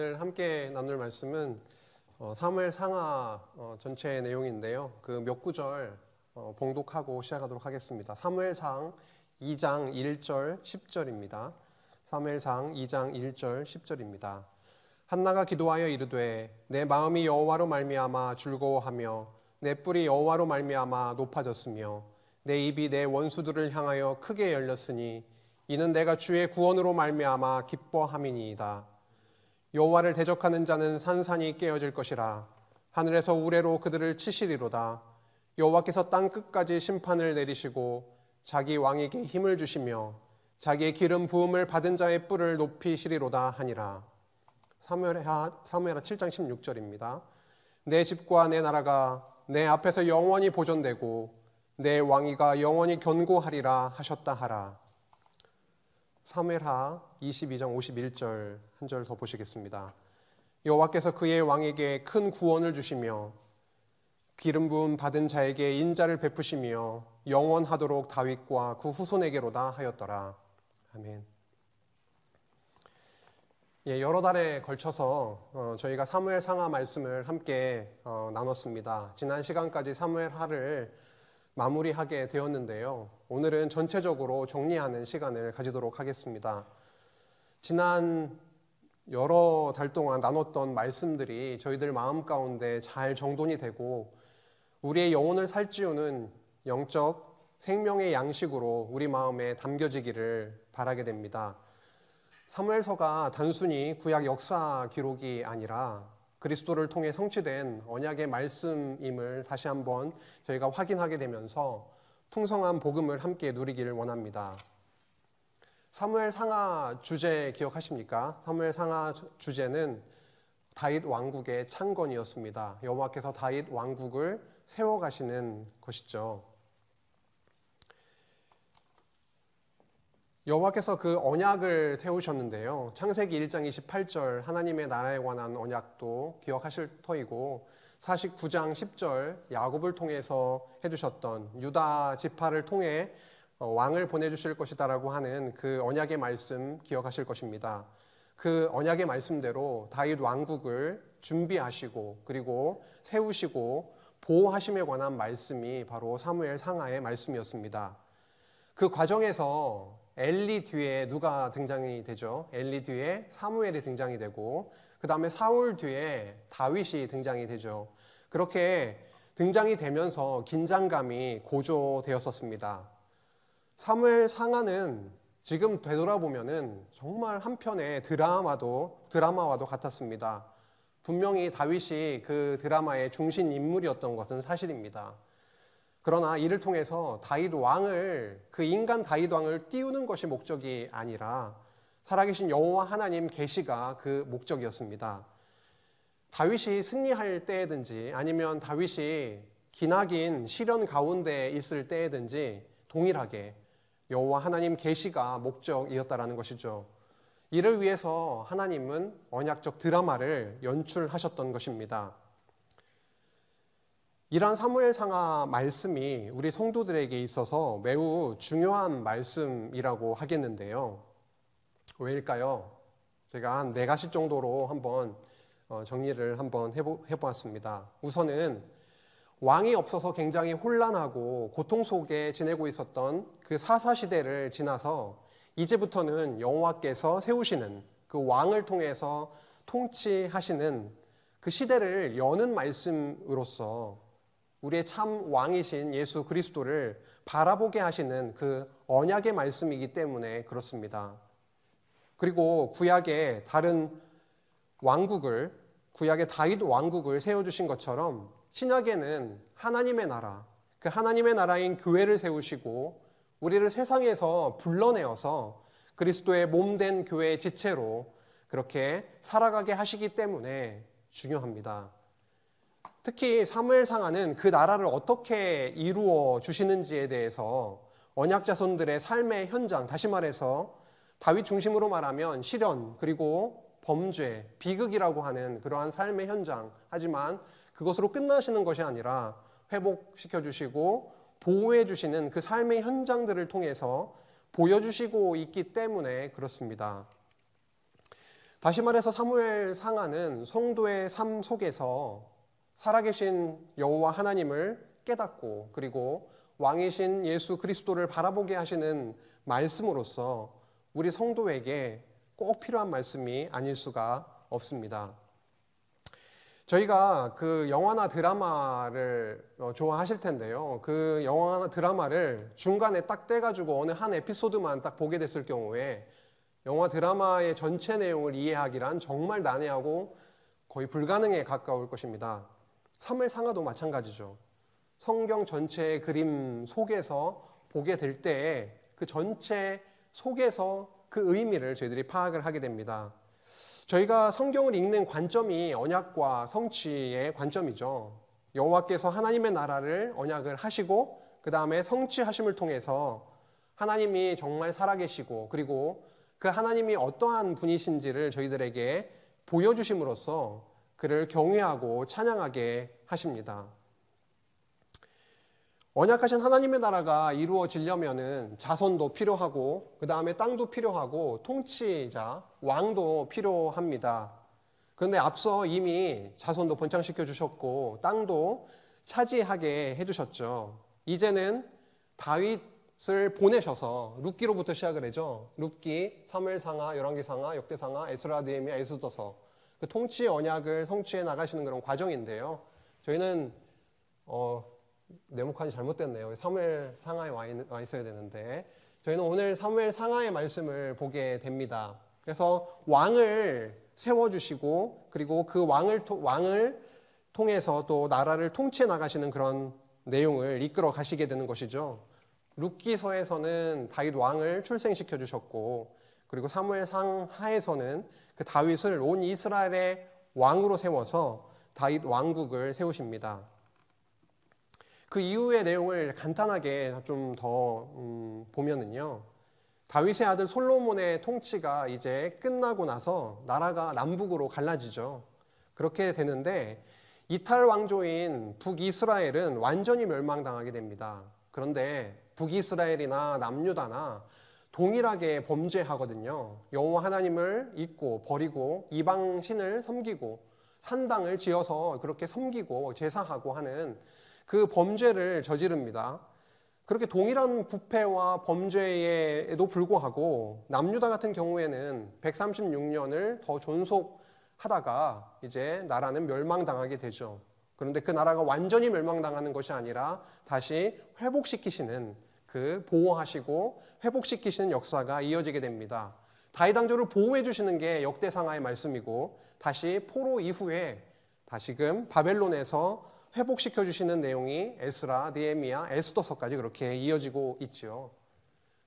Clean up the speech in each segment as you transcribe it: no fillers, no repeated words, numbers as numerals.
오늘 함께 나눌 말씀은 사무엘 상하 전체의 내용인데요. 그 몇 구절 봉독하고 시작하도록 하겠습니다. 사무엘상 2장 1절 10절입니다. 사무엘상 2장 1절 10절입니다. 한나가 기도하여 이르되 내 마음이 여호와로 말미암아 즐거워하며 내 뿔이 여호와로 말미암아 높아졌으며 내 입이 내 원수들을 향하여 크게 열렸으니 이는 내가 주의 구원으로 말미암아 기뻐함이니이다. 여호와를 대적하는 자는 산산이 깨어질 것이라. 하늘에서 우레로 그들을 치시리로다. 여호와께서 땅 끝까지 심판을 내리시고 자기 왕에게 힘을 주시며 자기의 기름 부음을 받은 자의 뿔을 높이시리로다 하니라. 사무엘하 7장 16절입니다. 내 집과 내 나라가 내 앞에서 영원히 보존되고 내 왕위가 영원히 견고하리라 하셨다 하라. 사무엘하 22장 51절 한 절 더 보시겠습니다. 여호와께서 그의 왕에게 큰 구원을 주시며 기름 부음 받은 자에게 인자를 베푸시며 영원하도록 다윗과 그 후손에게로다 하였더라. 아멘. 여러 달에 걸쳐서 저희가 사무엘 상하 말씀을 함께 나눴습니다. 지난 시간까지 사무엘하를 마무리하게 되었는데요. 오늘은 전체적으로 정리하는 시간을 가지도록 하겠습니다. 지난 여러 달 동안 나눴던 말씀들이 저희들 마음 가운데 잘 정돈이 되고 우리의 영혼을 살찌우는 영적 생명의 양식으로 우리 마음에 담겨지기를 바라게 됩니다. 사무엘서가 단순히 구약 역사 기록이 아니라 그리스도를 통해 성취된 언약의 말씀임을 다시 한번 저희가 확인하게 되면서 풍성한 복음을 함께 누리기를 원합니다. 사무엘 상하 주제 기억하십니까? 사무엘 상하 주제는 다윗 왕국의 창건이었습니다. 여호와께서 다윗 왕국을 세워가시는 것이죠. 여호와께서 그 언약을 세우셨는데요. 창세기 1장 28절 하나님의 나라에 관한 언약도 기억하실 터이고 49장 10절 야곱을 통해서 해주셨던 유다 지파를 통해 왕을 보내주실 것이다라고 하는 그 언약의 말씀 기억하실 것입니다. 그 언약의 말씀대로 다윗 왕국을 준비하시고 그리고 세우시고 보호하심에 관한 말씀이 바로 사무엘 상하의 말씀이었습니다. 그 과정에서 엘리 뒤에 누가 등장이 되죠? 엘리 뒤에 사무엘이 등장이 되고 그 다음에 사울 뒤에 다윗이 등장이 되죠. 그렇게 등장이 되면서 긴장감이 고조되었었습니다. 사무엘 상하는 지금 되돌아보면은 정말 한편의 드라마와도 같았습니다. 분명히 다윗이 그 드라마의 중심 인물이었던 것은 사실입니다. 그러나 이를 통해서 다윗 왕을 그 인간 다윗 왕을 띄우는 것이 목적이 아니라 살아계신 여호와 하나님 계시가 그 목적이었습니다. 다윗이 승리할 때든지 아니면 다윗이 기나긴 시련 가운데 있을 때든지 동일하게 여호와 하나님 계시가 목적이었다라는 것이죠. 이를 위해서 하나님은 언약적 드라마를 연출하셨던 것입니다. 이러한 사무엘 상하 말씀이 우리 성도들에게 있어서 매우 중요한 말씀이라고 하겠는데요. 왜일까요? 제가 한 4가지 정도로 한번 정리를 한번 해보았습니다. 우선은 왕이 없어서 굉장히 혼란하고 고통 속에 지내고 있었던 그 사사시대를 지나서 이제부터는 여호와께서 세우시는 그 왕을 통해서 통치하시는 그 시대를 여는 말씀으로써 우리의 참 왕이신 예수 그리스도를 바라보게 하시는 그 언약의 말씀이기 때문에 그렇습니다. 그리고 구약의 다른 왕국을, 구약의 다윗 왕국을 세워주신 것처럼 신약에는 하나님의 나라, 그 하나님의 나라인 교회를 세우시고 우리를 세상에서 불러내어서 그리스도의 몸된 교회의 지체로 그렇게 살아가게 하시기 때문에 중요합니다. 특히 사무엘 상하는 그 나라를 어떻게 이루어 주시는지에 대해서 언약 자손들의 삶의 현장, 다시 말해서 다윗 중심으로 말하면 시련 그리고 범죄, 비극이라고 하는 그러한 삶의 현장, 하지만 그것으로 끝나시는 것이 아니라 회복시켜 주시고 보호해 주시는 그 삶의 현장들을 통해서 보여주시고 있기 때문에 그렇습니다. 다시 말해서 사무엘 상하는 성도의 삶 속에서 살아계신 여호와 하나님을 깨닫고 그리고 왕이신 예수 그리스도를 바라보게 하시는 말씀으로서 우리 성도에게 꼭 필요한 말씀이 아닐 수가 없습니다. 저희가 그 영화나 드라마를 좋아하실 텐데요. 그 영화나 드라마를 중간에 딱 떼가지고 어느 한 에피소드만 딱 보게 됐을 경우에 영화 드라마의 전체 내용을 이해하기란 정말 난해하고 거의 불가능에 가까울 것입니다. 사무엘 상하도 마찬가지죠. 성경 전체의 그림 속에서 보게 될 때에 그 전체 속에서 그 의미를 저희들이 파악을 하게 됩니다. 저희가 성경을 읽는 관점이 언약과 성취의 관점이죠. 여호와께서 하나님의 나라를 언약을 하시고 그 다음에 성취하심을 통해서 하나님이 정말 살아계시고 그리고 그 하나님이 어떠한 분이신지를 저희들에게 보여주심으로써 그를 경외하고 찬양하게 하십니다. 언약하신 하나님의 나라가 이루어지려면은 자손도 필요하고 그 다음에 땅도 필요하고 통치자, 왕도 필요합니다. 그런데 앞서 이미 자손도 번창시켜 주셨고 땅도 차지하게 해주셨죠. 이제는 다윗을 보내셔서 룻기로부터 시작을 해죠. 룻기, 사무엘상하, 열왕기상하, 역대상하, 에스라, 느헤미야, 에스더서 그 통치 언약을 성취해 나가시는 그런 과정인데요. 저희는 네모칸이 잘못됐네요. 사무엘 상하에 와 있어야 되는데 저희는 오늘 사무엘 상하의 말씀을 보게 됩니다. 그래서 왕을 세워주시고 그리고 그 왕을 통해서 또 나라를 통치해 나가시는 그런 내용을 이끌어 가시게 되는 것이죠. 룻기서에서는 다윗 왕을 출생시켜 주셨고 그리고 사무엘 상하에서는 그 다윗을 온 이스라엘의 왕으로 세워서 다윗 왕국을 세우십니다. 그 이후의 내용을 간단하게 좀 더 보면은요. 다윗의 아들 솔로몬의 통치가 이제 끝나고 나서 나라가 남북으로 갈라지죠. 그렇게 되는데 이탈 왕조인 북이스라엘은 완전히 멸망당하게 됩니다. 그런데 북이스라엘이나 남유다나 동일하게 범죄하거든요. 여호와 하나님을 잊고 버리고 이방 신을 섬기고 산당을 지어서 그렇게 섬기고 제사하고 하는 그 범죄를 저지릅니다. 그렇게 동일한 부패와 범죄에도 불구하고 남유다 같은 경우에는 136년을 더 존속하다가 이제 나라는 멸망당하게 되죠. 그런데 그 나라가 완전히 멸망당하는 것이 아니라 다시 회복시키시는 그 보호하시고 회복시키시는 역사가 이어지게 됩니다. 다윗 왕조를 보호해 주시는 게 역대상하의 말씀이고 다시 포로 이후에 다시금 바벨론에서 회복시켜 주시는 내용이 에스라, 느헤미야, 에스더서까지 그렇게 이어지고 있죠.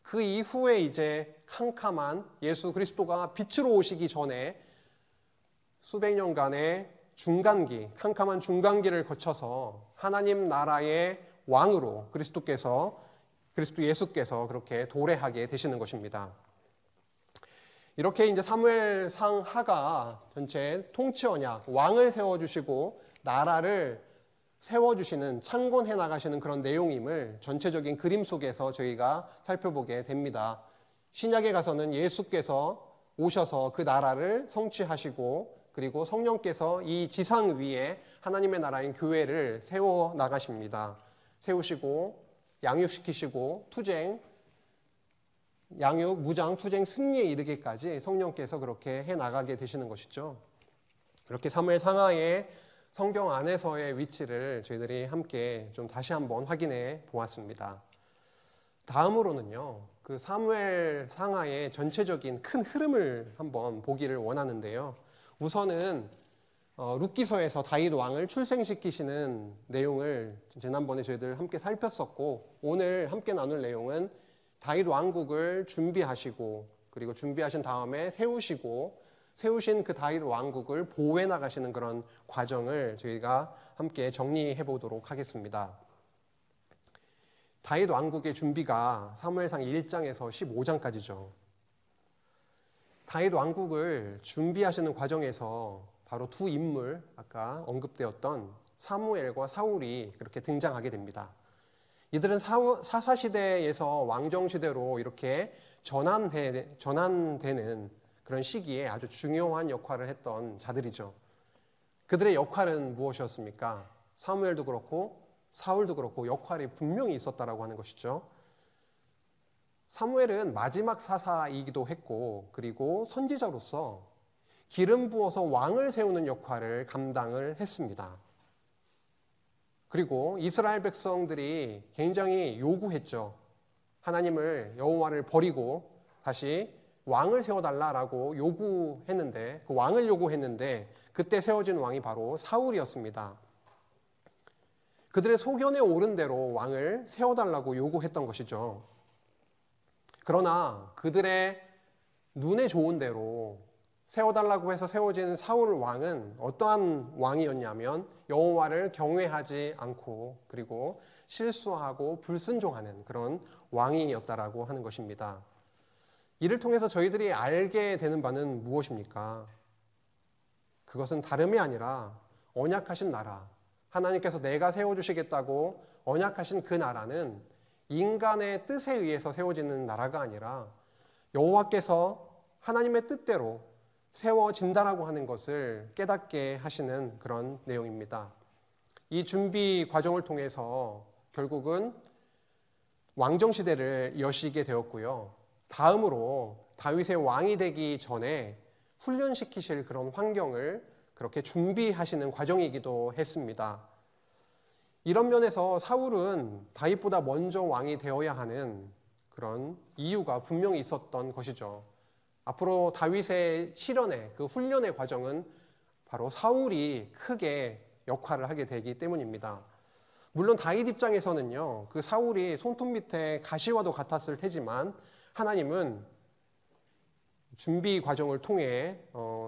그 이후에 이제 캄캄한 예수 그리스도가 빛으로 오시기 전에 수백 년간의 중간기, 캄캄한 중간기를 거쳐서 하나님 나라의 왕으로 그리스도 예수께서 그렇게 도래하게 되시는 것입니다. 이렇게 이제 사무엘 상하가 전체 통치 언약, 왕을 세워주시고 나라를 세워주시는, 창건해 나가시는 그런 내용임을 전체적인 그림 속에서 저희가 살펴보게 됩니다. 신약에 가서는 예수께서 오셔서 그 나라를 성취하시고 그리고 성령께서 이 지상 위에 하나님의 나라인 교회를 세워 나가십니다. 세우시고 양육시키시고 양육, 무장, 투쟁, 승리에 이르기까지 성령께서 그렇게 해 나가게 되시는 것이죠. 이렇게 사무엘 상하의 성경 안에서의 위치를 저희들이 함께 좀 다시 한번 확인해 보았습니다. 다음으로는요, 그 사무엘 상하의 전체적인 큰 흐름을 한번 보기를 원하는데요. 우선은 룻기서에서 다윗 왕을 출생시키시는 내용을 지난번에 저희들 함께 살폈었고, 오늘 함께 나눌 내용은 다윗 왕국을 준비하시고 그리고 준비하신 다음에 세우신 그 다윗 왕국을 보호해 나가시는 그런 과정을 저희가 함께 정리해 보도록 하겠습니다. 다윗 왕국의 준비가 사무엘상 1장에서 15장까지죠. 다윗 왕국을 준비하시는 과정에서 바로 두 인물, 아까 언급되었던 사무엘과 사울이 그렇게 등장하게 됩니다. 이들은 사사시대에서 왕정시대로 이렇게 전환되는 그런 시기에 아주 중요한 역할을 했던 자들이죠. 그들의 역할은 무엇이었습니까? 사무엘도 그렇고 사울도 그렇고 역할이 분명히 있었다라고 하는 것이죠. 사무엘은 마지막 사사이기도 했고, 그리고 선지자로서 기름 부어서 왕을 세우는 역할을 감당을 했습니다. 그리고 이스라엘 백성들이 굉장히 요구했죠. 하나님을, 여호와를 버리고 다시 왕을 세워달라라고 요구했는데, 그 왕을 요구했는데 그때 세워진 왕이 바로 사울이었습니다. 그들의 소견에 오른 대로 왕을 세워달라고 요구했던 것이죠. 그러나 그들의 눈에 좋은 대로 세워달라고 해서 세워진 사울 왕은 어떠한 왕이었냐면 여호와를 경외하지 않고 그리고 실수하고 불순종하는 그런 왕이었다라고 하는 것입니다. 이를 통해서 저희들이 알게 되는 바는 무엇입니까? 그것은 다름이 아니라 언약하신 나라, 하나님께서 내가 세워주시겠다고 언약하신 그 나라는 인간의 뜻에 의해서 세워지는 나라가 아니라 여호와께서 하나님의 뜻대로 세워진다라고 하는 것을 깨닫게 하시는 그런 내용입니다. 이 준비 과정을 통해서 결국은 왕정시대를 여시게 되었고요. 다음으로 다윗의 왕이 되기 전에 훈련시키실 그런 환경을 그렇게 준비하시는 과정이기도 했습니다. 이런 면에서 사울은 다윗보다 먼저 왕이 되어야 하는 그런 이유가 분명히 있었던 것이죠. 앞으로 다윗의 실현의 그 훈련의 과정은 바로 사울이 크게 역할을 하게 되기 때문입니다. 물론 다윗 입장에서는요, 그 사울이 손톱 밑에 가시와도 같았을 테지만 하나님은 준비 과정을 통해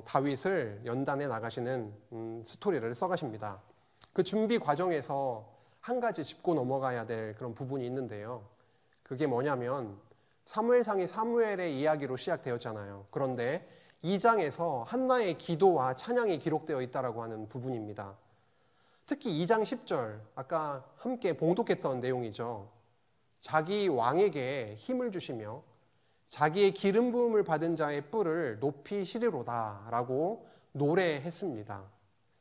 다윗을 연단해 나가시는 스토리를 써가십니다. 그 준비 과정에서 한 가지 짚고 넘어가야 될 그런 부분이 있는데요. 그게 뭐냐면 사무엘상이 사무엘의 이야기로 시작되었잖아요. 그런데 2장에서 한나의 기도와 찬양이 기록되어 있다고 하는 부분입니다. 특히 2장 10절, 아까 함께 봉독했던 내용이죠. 자기 왕에게 힘을 주시며 자기의 기름 부음을 받은 자의 뿔을 높이 시리로다 라고 노래했습니다.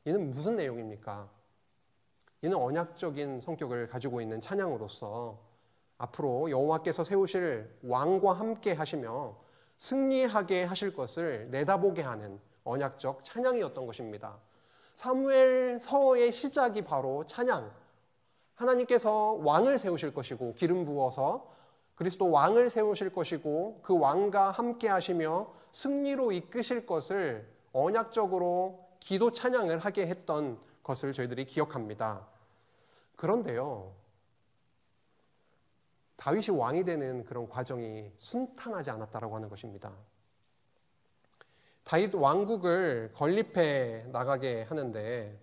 이는 무슨 내용입니까? 이는 언약적인 성격을 가지고 있는 찬양으로서 앞으로 여호와께서 세우실 왕과 함께 하시며 승리하게 하실 것을 내다보게 하는 언약적 찬양이었던 것입니다. 사무엘서의 시작이 바로 찬양, 하나님께서 왕을 세우실 것이고 기름 부어서 그리스도 왕을 세우실 것이고 그 왕과 함께 하시며 승리로 이끄실 것을 언약적으로 기도 찬양을 하게 했던 것을 저희들이 기억합니다. 그런데요, 다윗이 왕이 되는 그런 과정이 순탄하지 않았다라고 하는 것입니다. 다윗 왕국을 건립해 나가게 하는데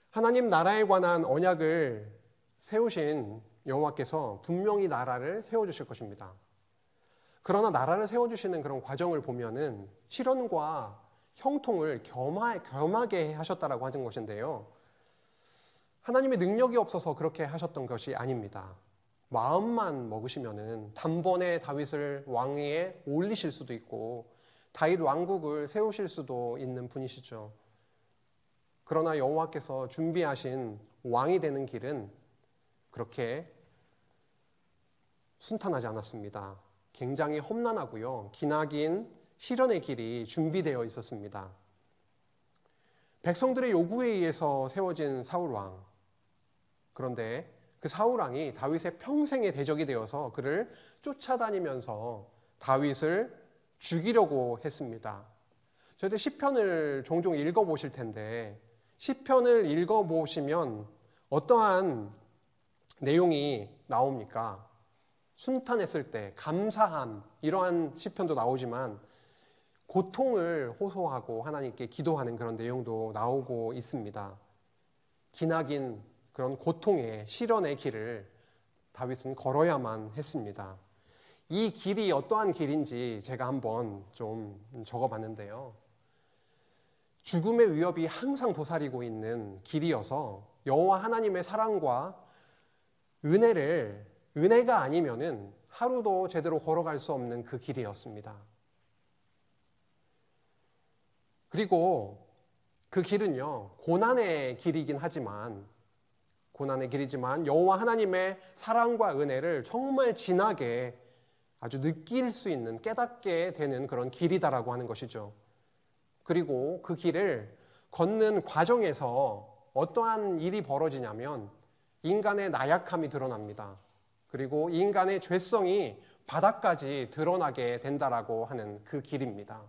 하나님 나라에 관한 언약을 세우신 여호와께서 분명히 나라를 세워주실 것입니다. 그러나 나라를 세워주시는 그런 과정을 보면은 실현과 형통을 겸하게 하셨다라고 하는 것인데요. 하나님의 능력이 없어서 그렇게 하셨던 것이 아닙니다. 마음만 먹으시면은 단번에 다윗을 왕위에 올리실 수도 있고 다윗 왕국을 세우실 수도 있는 분이시죠. 그러나 여호와께서 준비하신 왕이 되는 길은 그렇게 순탄하지 않았습니다. 굉장히 험난하고요. 기나긴 실현의 길이 준비되어 있었습니다. 백성들의 요구에 의해서 세워진 사울왕. 그런데 그 사울왕이 다윗의 평생의 대적이 되어서 그를 쫓아다니면서 다윗을 죽이려고 했습니다. 저희들 시편을 종종 읽어보실 텐데 시편을 읽어보시면 어떠한 내용이 나옵니까? 순탄했을 때 감사함, 이러한 시편도 나오지만 고통을 호소하고 하나님께 기도하는 그런 내용도 나오고 있습니다. 기나긴 그런 고통의 실현의 길을 다윗은 걸어야만 했습니다. 이 길이 어떠한 길인지 제가 한번 좀 적어봤는데요. 죽음의 위협이 항상 도사리고 있는 길이어서 여호와 하나님의 사랑과 은혜가 아니면은 하루도 제대로 걸어갈 수 없는 그 길이었습니다. 그리고 그 길은요, 고난의 길이긴 하지만, 고난의 길이지만 여호와 하나님의 사랑과 은혜를 정말 진하게 아주 느낄 수 있는, 깨닫게 되는 그런 길이다라고 하는 것이죠. 그리고 그 길을 걷는 과정에서 어떠한 일이 벌어지냐면 인간의 나약함이 드러납니다. 그리고 인간의 죄성이 바닥까지 드러나게 된다라고 하는 그 길입니다.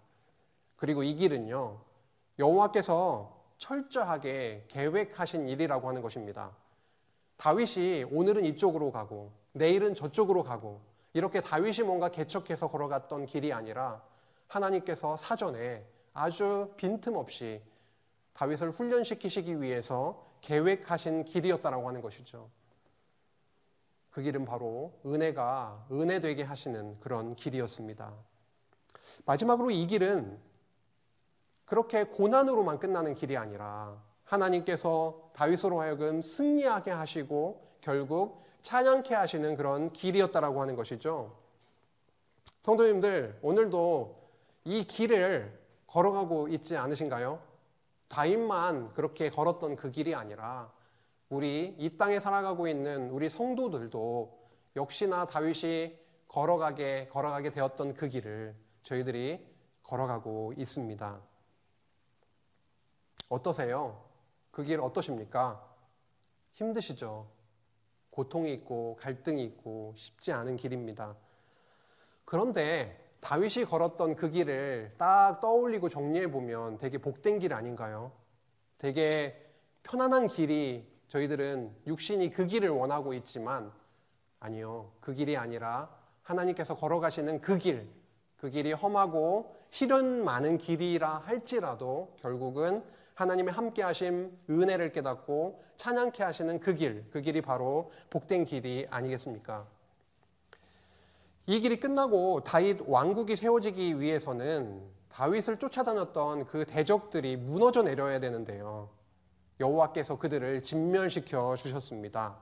그리고 이 길은요, 여호와께서 철저하게 계획하신 일이라고 하는 것입니다. 다윗이 오늘은 이쪽으로 가고 내일은 저쪽으로 가고 이렇게 다윗이 뭔가 개척해서 걸어갔던 길이 아니라 하나님께서 사전에 아주 빈틈없이 다윗을 훈련시키시기 위해서 계획하신 길이었다라고 하는 것이죠. 그 길은 바로 은혜가 은혜되게 하시는 그런 길이었습니다. 마지막으로 이 길은 그렇게 고난으로만 끝나는 길이 아니라 하나님께서 다윗으로 하여금 승리하게 하시고 결국 찬양케 하시는 그런 길이었다라고 하는 것이죠. 성도님들, 오늘도 이 길을 걸어가고 있지 않으신가요? 다윗만 그렇게 걸었던 그 길이 아니라 우리 이 땅에 살아가고 있는 우리 성도들도 역시나 다윗이 걸어가게 되었던 그 길을 저희들이 걸어가고 있습니다. 어떠세요? 그 길 어떠십니까? 힘드시죠? 고통이 있고 갈등이 있고 쉽지 않은 길입니다. 그런데 다윗이 걸었던 그 길을 딱 떠올리고 정리해 보면 되게 복된 길 아닌가요? 되게 편안한 길이 저희들은 육신이 그 길을 원하고 있지만 아니요. 그 길이 아니라 하나님께서 걸어가시는 그 길이 험하고 시련 많은 길이라 할지라도 결국은 하나님의 함께 하심 은혜를 깨닫고 찬양케 하시는 그 길이 바로 복된 길이 아니겠습니까? 이 길이 끝나고 다윗 왕국이 세워지기 위해서는 다윗을 쫓아다녔던 그 대적들이 무너져 내려야 되는데요. 여호와께서 그들을 진멸시켜 주셨습니다.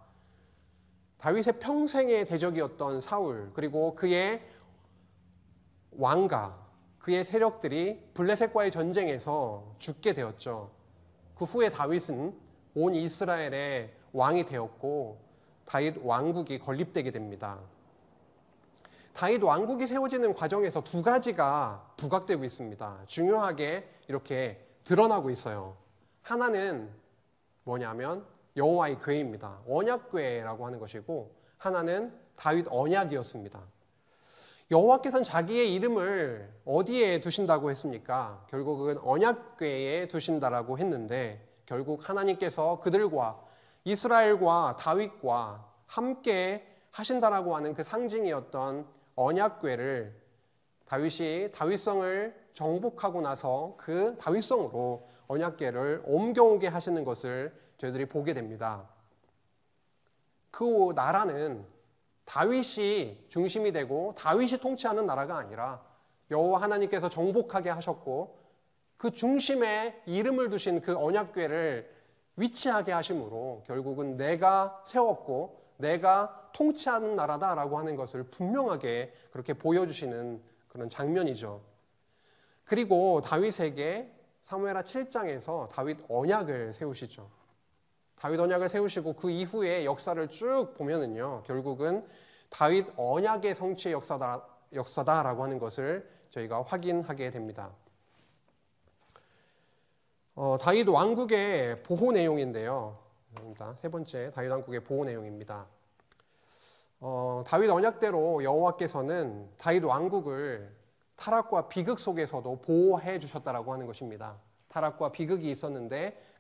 다윗의 평생의 대적이었던 사울, 그리고 그의 왕가, 그의 세력들이 블레셋과의 전쟁에서 죽게 되었죠. 그 후에 다윗은 온 이스라엘의 왕이 되었고 다윗 왕국이 건립되게 됩니다. 다윗 왕국이 세워지는 과정에서 두 가지가 부각되고 있습니다. 중요하게 이렇게 드러나고 있어요. 하나는 뭐냐면 여호와의 궤입니다. 언약궤라고 하는 것이고 하나는 다윗 언약이었습니다. 여호와께서는 자기의 이름을 어디에 두신다고 했습니까? 결국은 언약궤에 두신다라고 했는데 결국 하나님께서 그들과 이스라엘과 다윗과 함께 하신다라고 하는 그 상징이었던 언약궤를 다윗이 다윗성을 정복하고 나서 그 다윗성으로 언약궤를 옮겨오게 하시는 것을 저희들이 보게 됩니다. 그 나라는 다윗이 중심이 되고 다윗이 통치하는 나라가 아니라 여호와 하나님께서 정복하게 하셨고 그 중심에 이름을 두신 그 언약궤를 위치하게 하심으로 결국은 내가 세웠고 내가 통치하는 나라다라고 하는 것을 분명하게 그렇게 보여주시는 그런 장면이죠. 그리고 다윗에게 사무엘하 7장에서 다윗 언약을 세우시죠. 다윗 언약을 세우시고 그 이후의 역사를 쭉 보면은요, 결국은 다윗 언약의 성취의 역사다라고 하는 것을 저희가 확인하게 됩니다. 다윗 왕국의 보호 내용인데요. 세 번째 다윗 왕국의 보호 내용입니다. 다윗 언약대로 여호와께서는 다윗 왕국을 타락과 비극 속에서도 보호해 주셨다라고 하는 것입니다. 타락과 비극이 있었는데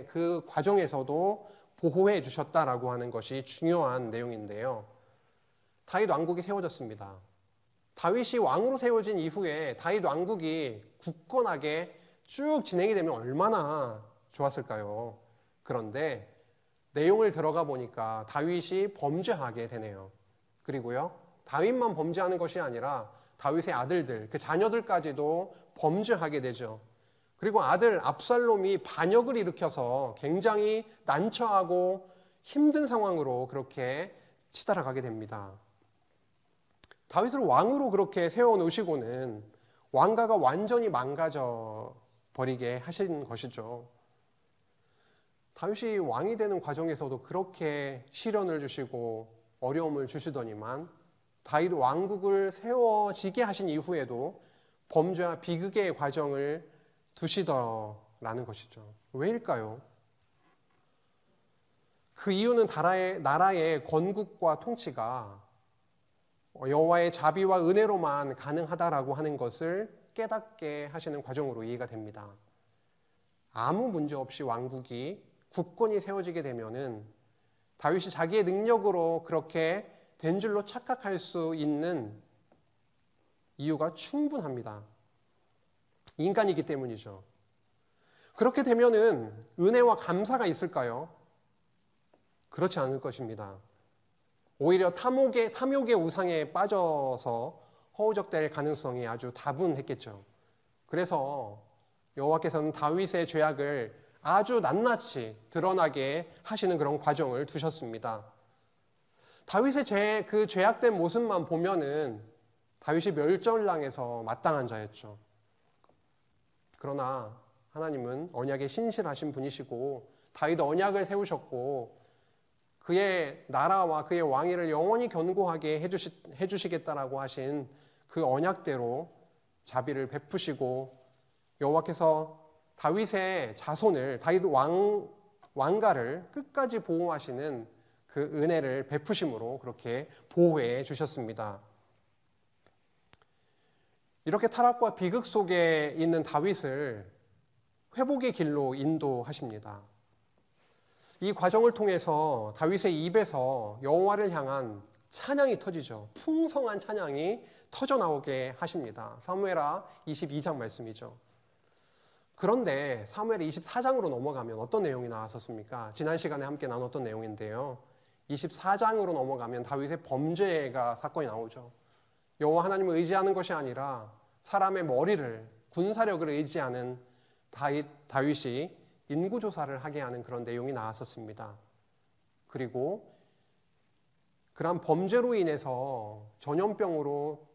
그 과정에서도 보호해 주셨다라고 하는 것이 중요한 내용인데요. 다윗 왕국이 세워졌습니다. 다윗이 왕으로 세워진 이후에 다윗 왕국이 굳건하게 쭉 진행이 되면 얼마나 좋았을까요? 그런데 내용을 들어가 보니까 다윗이 범죄하게 되네요. 그리고요, 다윗만 범죄하는 것이 아니라 다윗의 아들들, 그 자녀들까지도 범죄하게 되죠. 그리고 아들 압살롬이 반역을 일으켜서 굉장히 난처하고 힘든 상황으로 그렇게 치달아가게 됩니다. 다윗을 왕으로 그렇게 세워놓으시고는 왕가가 완전히 망가져 버리게 하신 것이죠. 다윗이 왕이 되는 과정에서도 그렇게 시련을 주시고 어려움을 주시더니만 다윗 왕국을 세워지게 하신 이후에도 범죄와 비극의 과정을 두시더라는 것이죠. 왜일까요? 그 이유는 나라의 건국과 통치가 여호와의 자비와 은혜로만 가능하다라고 하는 것을 깨닫게 하시는 과정으로 이해가 됩니다. 아무 문제 없이 왕국이 굳건히 세워지게 되면은 다윗이 자기의 능력으로 그렇게 된 줄로 착각할 수 있는 이유가 충분합니다. 인간이기 때문이죠. 그렇게 되면은 은혜와 감사가 있을까요? 그렇지 않을 것입니다. 오히려 탐욕의 우상에 빠져서 허우적될 가능성이 아주 다분했겠죠. 그래서 여호와께서는 다윗의 죄악을 아주 낱낱이 드러나게 하시는 그런 과정을 두셨습니다. 다윗의 그 죄악된 모습만 보면은 다윗이 멸절당해서 마땅한 자였죠. 그러나 하나님은 언약에 신실하신 분이시고 다윗 언약을 세우셨고 그의 나라와 그의 왕위를 영원히 견고하게 해주시겠다라고 하신 그 언약대로 자비를 베푸시고 여호와께서 다윗의 자손을 다윗 왕가를 끝까지 보호하시는 그 은혜를 베푸심으로 그렇게 보호해 주셨습니다. 이렇게 타락과 비극 속에 있는 다윗을 회복의 길로 인도하십니다. 이 과정을 통해서 다윗의 입에서 여호와를 향한 찬양이 터지죠. 풍성한 찬양이 터져나오게 하십니다. 사무엘하 22장 말씀이죠. 그런데 사무엘 24장으로 넘어가면 어떤 내용이 나왔었습니까? 지난 시간에 함께 나눴던 내용인데요. 24장으로 넘어가면 다윗의 범죄가 사건이 나오죠. 여호와 하나님을 의지하는 것이 아니라 사람의 머리를, 군사력을 의지하는 다윗이 인구조사를 하게 하는 그런 내용이 나왔었습니다. 그리고 그러한 범죄로 인해서 전염병으로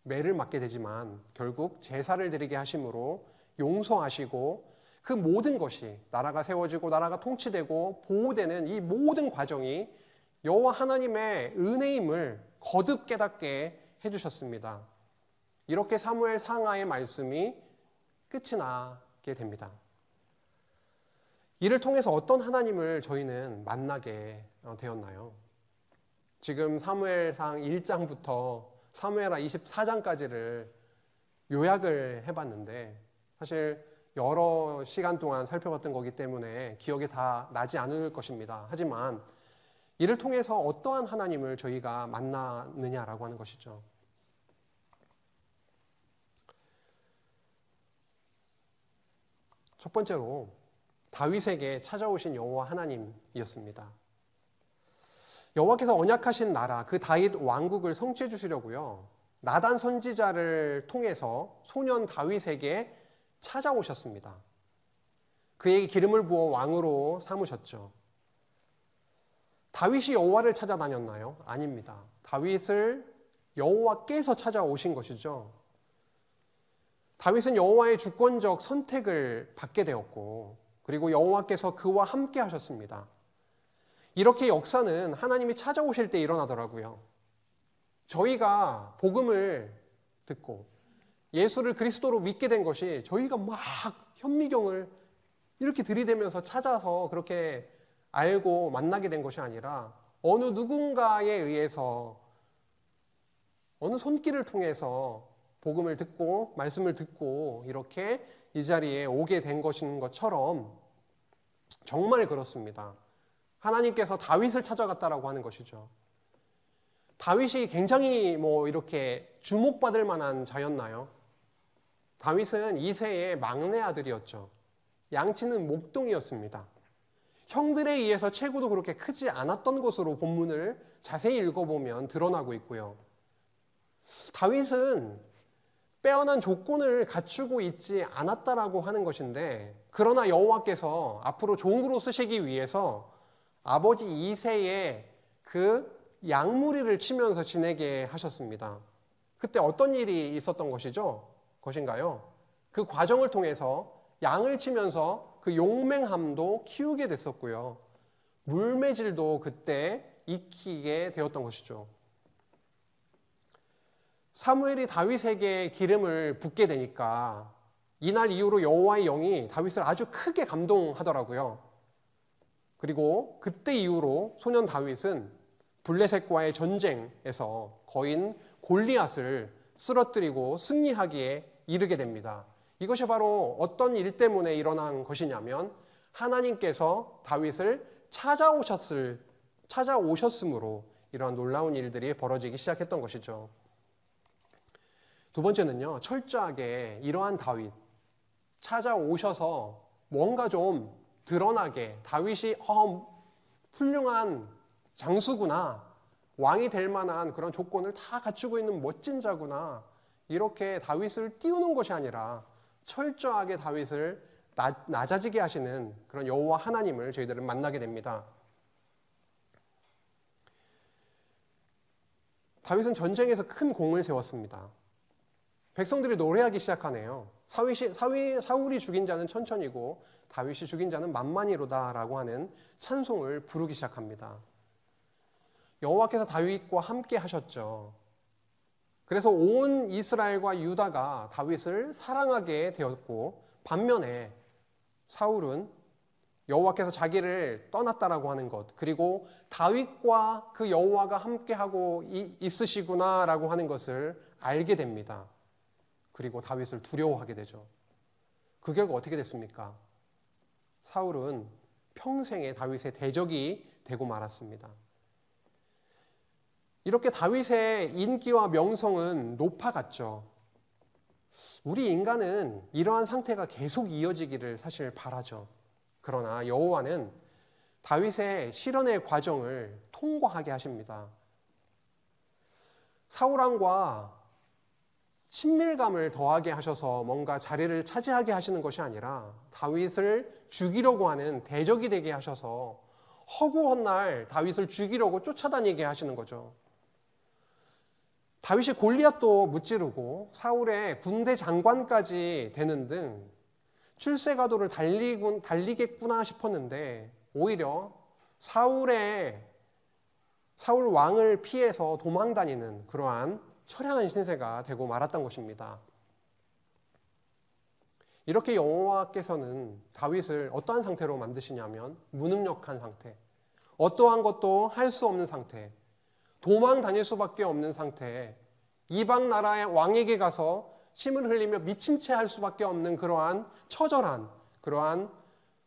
매를 맞게 되지만 결국 제사를 드리게 하심으로 용서하시고 그 모든 것이 나라가 세워지고 나라가 통치되고 보호되는 이 모든 과정이 여호와 하나님의 은혜임을 거듭 깨닫게 해주셨습니다. 이렇게 사무엘 상하의 말씀이 끝이 나게 됩니다. 이를 통해서 어떤 하나님을 저희는 만나게 되었나요? 지금 사무엘상 1장부터 사무엘하 24장까지를 요약을 해봤는데 사실 여러 시간 동안 살펴봤던 거기 때문에 기억에 다 나지 않을 것입니다. 하지만 이를 통해서 어떠한 하나님을 저희가 만나느냐라고 하는 것이죠. 첫 번째로 다윗에게 찾아오신 여호와 하나님이었습니다. 여호와께서 언약하신 나라, 그 다윗 왕국을 성취해 주시려고요. 나단 선지자를 통해서 소년 다윗에게 찾아오셨습니다. 그에게 기름을 부어 왕으로 삼으셨죠. 다윗이 여호와를 찾아다녔나요? 아닙니다. 다윗을 여호와께서 찾아오신 것이죠. 다윗은 여호와의 주권적 선택을 받게 되었고 그리고 여호와께서 그와 함께 하셨습니다. 이렇게 역사는 하나님이 찾아오실 때 일어나더라고요. 저희가 복음을 듣고 예수를 그리스도로 믿게 된 것이 저희가 막 현미경을 이렇게 들이대면서 찾아서 그렇게 알고 만나게 된 것이 아니라 어느 누군가에 의해서 어느 손길을 통해서 복음을 듣고 말씀을 듣고 이렇게 이 자리에 오게 된 것인 것처럼 정말 그렇습니다. 하나님께서 다윗을 찾아갔다라고 하는 것이죠. 다윗이 굉장히 이렇게 주목받을 만한 자였나요? 다윗은 이새의 막내 아들이었죠. 양치는 목동이었습니다. 형들에 의해서 체구도 그렇게 크지 않았던 것으로 본문을 자세히 읽어보면 드러나고 있고요. 다윗은 빼어난 조건을 갖추고 있지 않았다라고 하는 것인데 그러나 여호와께서 앞으로 종으로 쓰시기 위해서 아버지 이새의 그 양무리를 치면서 지내게 하셨습니다. 그때 어떤 일이 있었던 것인가요? 그 과정을 통해서 양을 치면서 그 용맹함도 키우게 됐었고요. 물매질도 그때 익히게 되었던 것이죠. 사무엘이 다윗에게 기름을 붓게 되니까 이날 이후로 여호와의 영이 다윗을 아주 크게 감동하더라고요. 그리고 그때 이후로 소년 다윗은 블레셋과의 전쟁에서 거인 골리앗을 쓰러뜨리고 승리하기에 이르게 됩니다. 이것이 바로 어떤 일 때문에 일어난 것이냐면 하나님께서 다윗을 찾아오셨으므로 이러한 놀라운 일들이 벌어지기 시작했던 것이죠. 두 번째는요, 철저하게 이러한 다윗, 찾아오셔서 뭔가 좀 드러나게 다윗이 훌륭한 장수구나, 왕이 될 만한 그런 조건을 다 갖추고 있는 멋진 자구나, 이렇게 다윗을 띄우는 것이 아니라 철저하게 다윗을 낮아지게 하시는 그런 여호와 하나님을 저희들은 만나게 됩니다. 다윗은 전쟁에서 큰 공을 세웠습니다. 백성들이 노래하기 시작하네요. 사울이 죽인 자는 천천히고 다윗이 죽인 자는 만만이로다 라고 하는 찬송을 부르기 시작합니다. 여호와께서 다윗과 함께 하셨죠. 그래서 온 이스라엘과 유다가 다윗을 사랑하게 되었고, 반면에 사울은 여호와께서 자기를 떠났다라고 하는 것, 그리고 다윗과 그 여호와가 함께하고 있으시구나라고 하는 것을 알게 됩니다. 그리고 다윗을 두려워하게 되죠. 그 결과 어떻게 됐습니까? 사울은 평생에 다윗의 대적이 되고 말았습니다. 이렇게 다윗의 인기와 명성은 높아갔죠. 우리 인간은 이러한 상태가 계속 이어지기를 사실 바라죠. 그러나 여호와는 다윗의 실현의 과정을 통과하게 하십니다. 사울왕과 친밀감을 더하게 하셔서 뭔가 자리를 차지하게 하시는 것이 아니라 다윗을 죽이려고 하는 대적이 되게 하셔서 허구한 날 다윗을 죽이려고 쫓아다니게 하시는 거죠. 다윗이 골리앗도 무찌르고 사울의 군대 장관까지 되는 등 출세가도를 달리겠구나 싶었는데 오히려 사울 왕을 피해서 도망다니는 그러한 처량한 신세가 되고 말았던 것입니다. 이렇게 여호와께서는 다윗을 어떠한 상태로 만드시냐면 무능력한 상태, 어떠한 것도 할 수 없는 상태, 도망 다닐 수밖에 없는 상태, 이방 나라의 왕에게 가서 침을 흘리며 미친 채 할 수밖에 없는 그러한 처절한, 그러한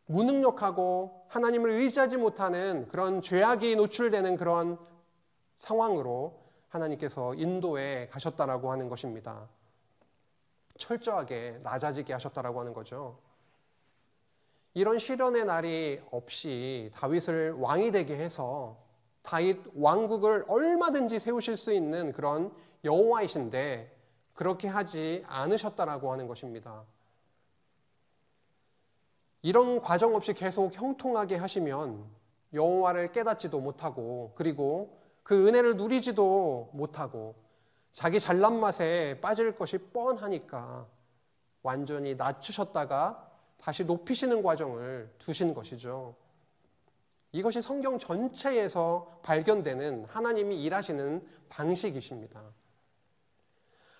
무능력하고 하나님을 의지하지 못하는 그런 죄악이 노출되는 그러한 상황으로 하나님께서 인도에 가셨다라고 하는 것입니다. 철저하게 낮아지게 하셨다라고 하는 거죠. 이런 시련의 날이 없이 다윗을 왕이 되게 해서 다윗 왕국을 얼마든지 세우실 수 있는 그런 여호와이신데 그렇게 하지 않으셨다라고 하는 것입니다. 이런 과정 없이 계속 형통하게 하시면 여호와를 깨닫지도 못하고, 그리고 그 은혜를 누리지도 못하고 자기 잘난 맛에 빠질 것이 뻔하니까 완전히 낮추셨다가 다시 높이시는 과정을 두신 것이죠. 이것이 성경 전체에서 발견되는 하나님이 일하시는 방식이십니다.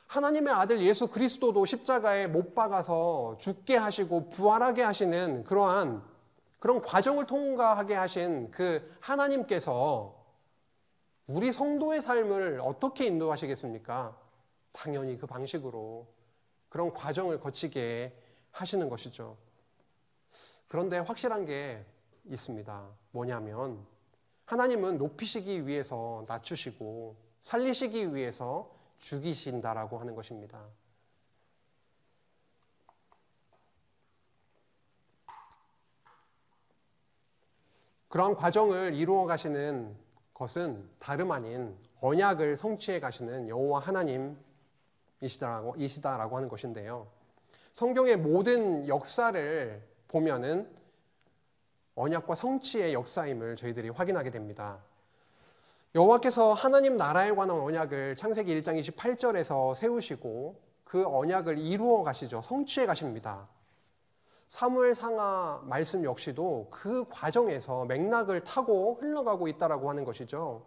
하나님의 아들 예수 그리스도도 십자가에 못 박아서 죽게 하시고 부활하게 하시는 그런 과정을 통과하게 하신 그 하나님께서 우리 성도의 삶을 어떻게 인도하시겠습니까? 당연히 그 방식으로 그런 과정을 거치게 하시는 것이죠. 그런데 확실한 게 있습니다. 뭐냐면 하나님은 높이시기 위해서 낮추시고 살리시기 위해서 죽이신다라고 하는 것입니다. 그러한 과정을 이루어 가시는 것은 다름 아닌 언약을 성취해 가시는 여호와 하나님이시다라고 하는 것인데요. 성경의 모든 역사를 보면은 언약과 성취의 역사임을 저희들이 확인하게 됩니다. 여호와께서 하나님 나라에 관한 언약을 창세기 1장 28절에서 세우시고 그 언약을 이루어 가시죠. 성취해 가십니다. 사무엘 상하 말씀 역시도 그 과정에서 맥락을 타고 흘러가고 있다라고 하는 것이죠.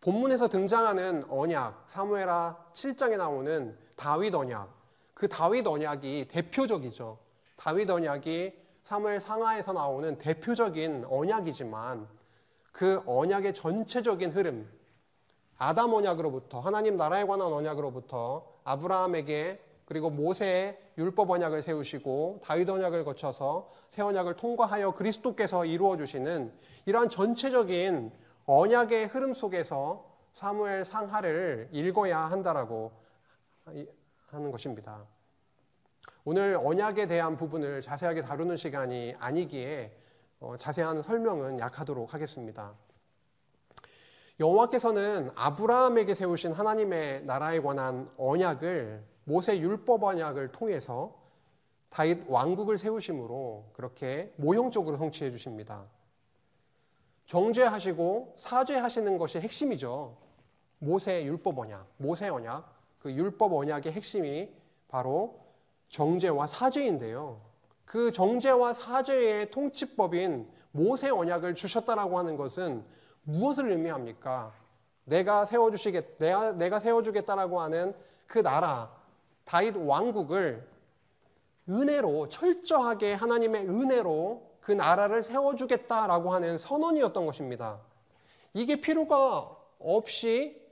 본문에서 등장하는 언약, 사무엘하 7장에 나오는 다윗 언약, 그 다윗 언약이 대표적이죠. 다윗 언약이 사무엘 상하에서 나오는 대표적인 언약이지만 그 언약의 전체적인 흐름, 아담 언약으로부터 하나님 나라에 관한 언약으로부터 아브라함에게 그리고 모세의 율법 언약을 세우시고 다윗 언약을 거쳐서 새 언약을 통과하여 그리스도께서 이루어 주시는 이러한 전체적인 언약의 흐름 속에서 사무엘 상하를 읽어야 한다라고 하는 것입니다. 오늘 언약에 대한 부분을 자세하게 다루는 시간이 아니기에 자세한 설명은 약하도록 하겠습니다. 여호와께서는 아브라함에게 세우신 하나님의 나라에 관한 언약을 모세 율법 언약을 통해서 다윗 왕국을 세우심으로 그렇게 모형적으로 성취해 주십니다. 정죄하시고 사죄하시는 것이 핵심이죠. 모세 율법 언약, 모세 언약, 그 율법 언약의 핵심이 바로 정죄와 사죄인데요. 그 정죄와 사죄의 통치법인 모세 언약을 주셨다라고 하는 것은 무엇을 의미합니까? 내가 세워주겠다라고 하는 그 나라, 다윗 왕국을 은혜로 철저하게 하나님의 은혜로 그 나라를 세워주겠다라고 하는 선언이었던 것입니다. 이게 필요가 없이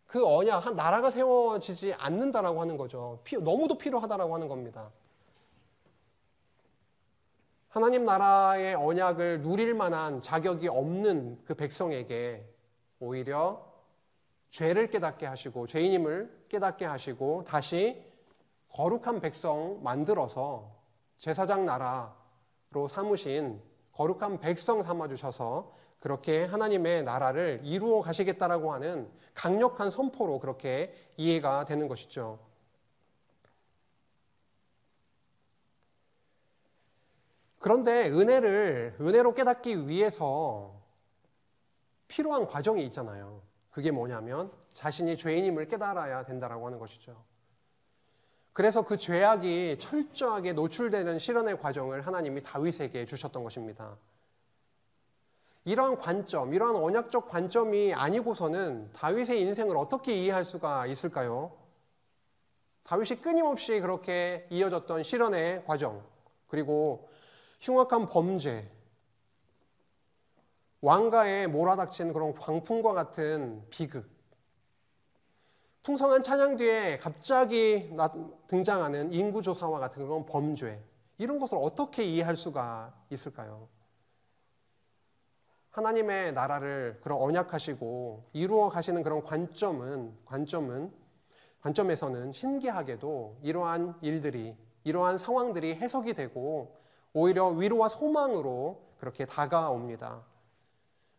그 언약, 한 나라가 세워지지 않는다라고 하는 거죠. 너무도 필요하다라고 하는 겁니다. 하나님 나라의 언약을 누릴 만한 자격이 없는 그 백성에게 오히려 죄를 깨닫게 하시고 죄인임을 깨닫게 하시고 다시 거룩한 백성 만들어서 제사장 나라로 삼으신 거룩한 백성 삼아주셔서 그렇게 하나님의 나라를 이루어 가시겠다라고 하는 강력한 선포로 그렇게 이해가 되는 것이죠. 그런데 은혜로 깨닫기 위해서 필요한 과정이 있잖아요. 그게 뭐냐면 자신이 죄인임을 깨달아야 된다라고 하는 것이죠. 그래서 그 죄악이 철저하게 노출되는 실현의 과정을 하나님이 다윗에게 주셨던 것입니다. 이러한 관점, 이러한 언약적 관점이 아니고서는 다윗의 인생을 어떻게 이해할 수가 있을까요? 다윗이 끊임없이 그렇게 이어졌던 실현의 과정, 그리고 흉악한 범죄, 왕가에 몰아닥친 그런 광풍과 같은 비극, 풍성한 찬양 뒤에 갑자기 등장하는 인구조사와 같은 그런 범죄, 이런 것을 어떻게 이해할 수가 있을까요? 하나님의 나라를 그런 언약하시고 이루어 가시는 그런 관점에서는 신기하게도 이러한 일들이, 이러한 상황들이 해석이 되고 오히려 위로와 소망으로 그렇게 다가옵니다.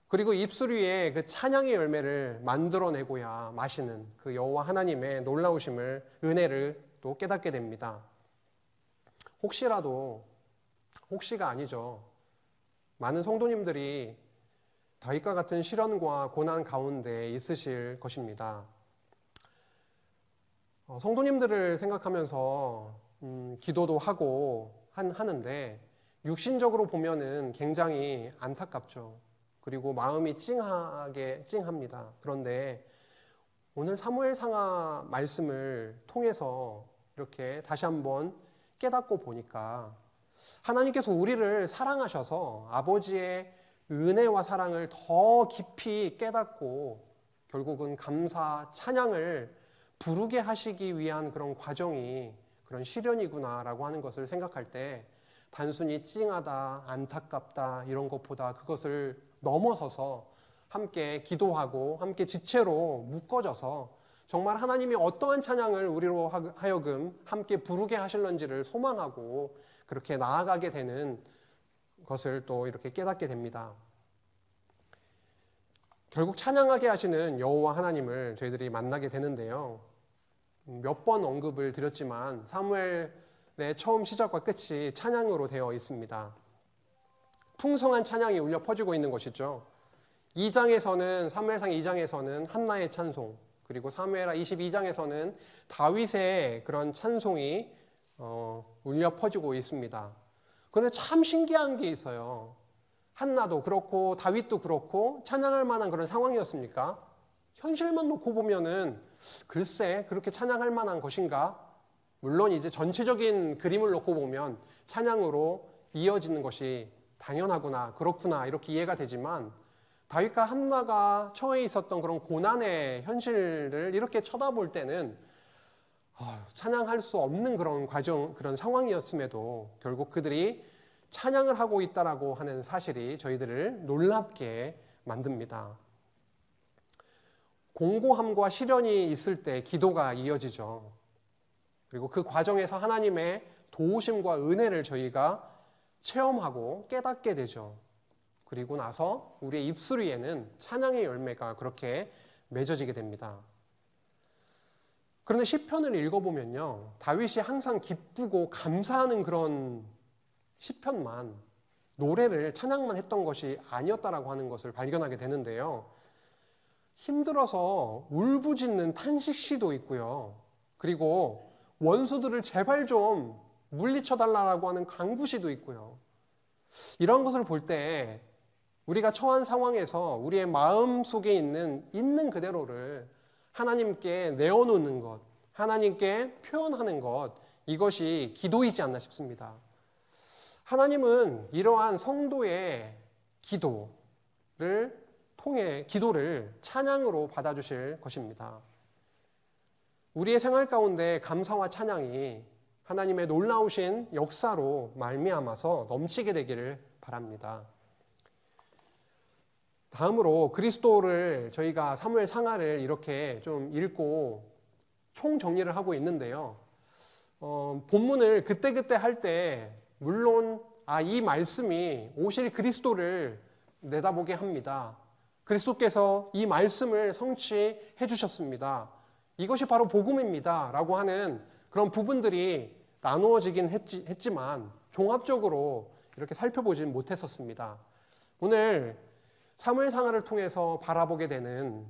그리고 입술 위에 그 찬양의 열매를 만들어내고야 마시는 그 여호와 하나님의 놀라우심을, 은혜를 또 깨닫게 됩니다. 혹시가 아니죠. 많은 성도님들이 다윗과 같은 시련과 고난 가운데 있으실 것입니다. 성도님들을 생각하면서 기도도 하는데 육신적으로 보면은 굉장히 안타깝죠. 그리고 마음이 찡합니다. 그런데 오늘 사무엘 상하 말씀을 통해서 이렇게 다시 한번 깨닫고 보니까 하나님께서 우리를 사랑하셔서 아버지의 은혜와 사랑을 더 깊이 깨닫고 결국은 감사, 찬양을 부르게 하시기 위한 그런 과정이 그런 시련이구나라고 하는 것을 생각할 때 단순히 찡하다, 안타깝다 이런 것보다 그것을 넘어서서 함께 기도하고 함께 지체로 묶어져서 정말 하나님이 어떠한 찬양을 우리로 하여금 함께 부르게 하실런지를 소망하고 그렇게 나아가게 되는 것을 또 이렇게 깨닫게 됩니다. 결국 찬양하게 하시는 여호와 하나님을 저희들이 만나게 되는데요. 몇 번 언급을 드렸지만 사무엘의 처음 시작과 끝이 찬양으로 되어 있습니다. 풍성한 찬양이 울려 퍼지고 있는 것이죠. 사무엘상 2장에서는 한나의 찬송, 그리고 사무엘하 22장에서는 다윗의 그런 찬송이 울려 퍼지고 있습니다. 그런데 참 신기한 게 있어요. 한나도 그렇고 다윗도 그렇고 찬양할 만한 그런 상황이었습니까? 현실만 놓고 보면은 글쎄 그렇게 찬양할 만한 것인가? 물론 이제 전체적인 그림을 놓고 보면 찬양으로 이어지는 것이 당연하구나, 그렇구나 이렇게 이해가 되지만 다윗과 한나가 처해 있었던 그런 고난의 현실을 이렇게 쳐다볼 때는 찬양할 수 없는 그런 상황이었음에도 결국 그들이 찬양을 하고 있다라고 하는 사실이 저희들을 놀랍게 만듭니다. 공고함과 시련이 있을 때 기도가 이어지죠. 그리고 그 과정에서 하나님의 도우심과 은혜를 저희가 체험하고 깨닫게 되죠. 그리고 나서 우리의 입술 위에는 찬양의 열매가 그렇게 맺어지게 됩니다. 그런데 시편을 읽어보면요, 다윗이 항상 기쁘고 감사하는 그런 시편만, 노래를 찬양만 했던 것이 아니었다라고 하는 것을 발견하게 되는데요. 힘들어서 울부짖는 탄식시도 있고요. 그리고 원수들을 제발 좀 물리쳐달라고 하는 간구시도 있고요. 이런 것을 볼 때 우리가 처한 상황에서 우리의 마음 속에 있는 그대로를 하나님께 내어놓는 것, 하나님께 표현하는 것, 이것이 기도이지 않나 싶습니다. 하나님은 이러한 성도의 기도를 통해 기도를 찬양으로 받아주실 것입니다. 우리의 생활 가운데 감사와 찬양이 하나님의 놀라우신 역사로 말미암아서 넘치게 되기를 바랍니다. 다음으로 그리스도를 저희가 사무엘 상하를 이렇게 좀 읽고 총정리를 하고 있는데요. 본문을 그때그때 할 때 물론 이 말씀이 오실 그리스도를 내다보게 합니다. 그리스도께서 이 말씀을 성취해 주셨습니다. 이것이 바로 복음입니다 라고 하는 그런 부분들이 나누어지긴 했지만 종합적으로 이렇게 살펴보진 못했었습니다. 오늘 사무엘상하를 통해서 바라보게 되는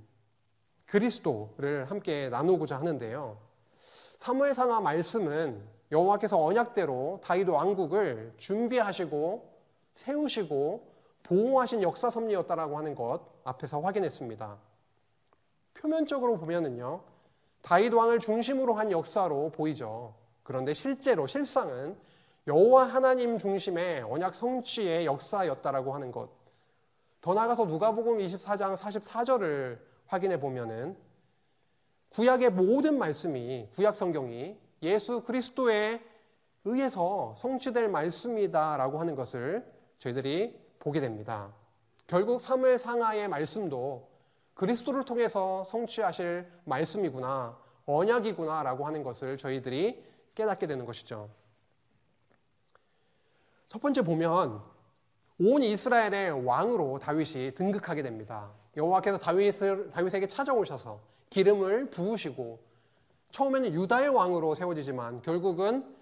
그리스도를 함께 나누고자 하는데요. 사무엘상하 말씀은 여호와께서 언약대로 다윗 왕국을 준비하시고 세우시고 보호하신 역사 섭리였다라고 하는 것 앞에서 확인했습니다. 표면적으로 보면은요, 다윗 왕을 중심으로 한 역사로 보이죠. 그런데 실상은 여호와 하나님 중심의 언약 성취의 역사였다라고 하는 것. 더 나아가서 누가복음 24장 44절을 확인해 보면은 구약의 모든 말씀이, 구약 성경이 예수 그리스도에 의해서 성취될 말씀이다라고 하는 것을 저희들이 보게 됩니다. 결국 사무엘 상하의 말씀도 그리스도를 통해서 성취하실 말씀이구나, 언약이구나라고 하는 것을 저희들이 깨닫게 되는 것이죠. 첫 번째 보면 온 이스라엘의 왕으로 다윗이 등극하게 됩니다. 여호와께서 다윗에게 찾아오셔서 기름을 부으시고 처음에는 유다의 왕으로 세워지지만 결국은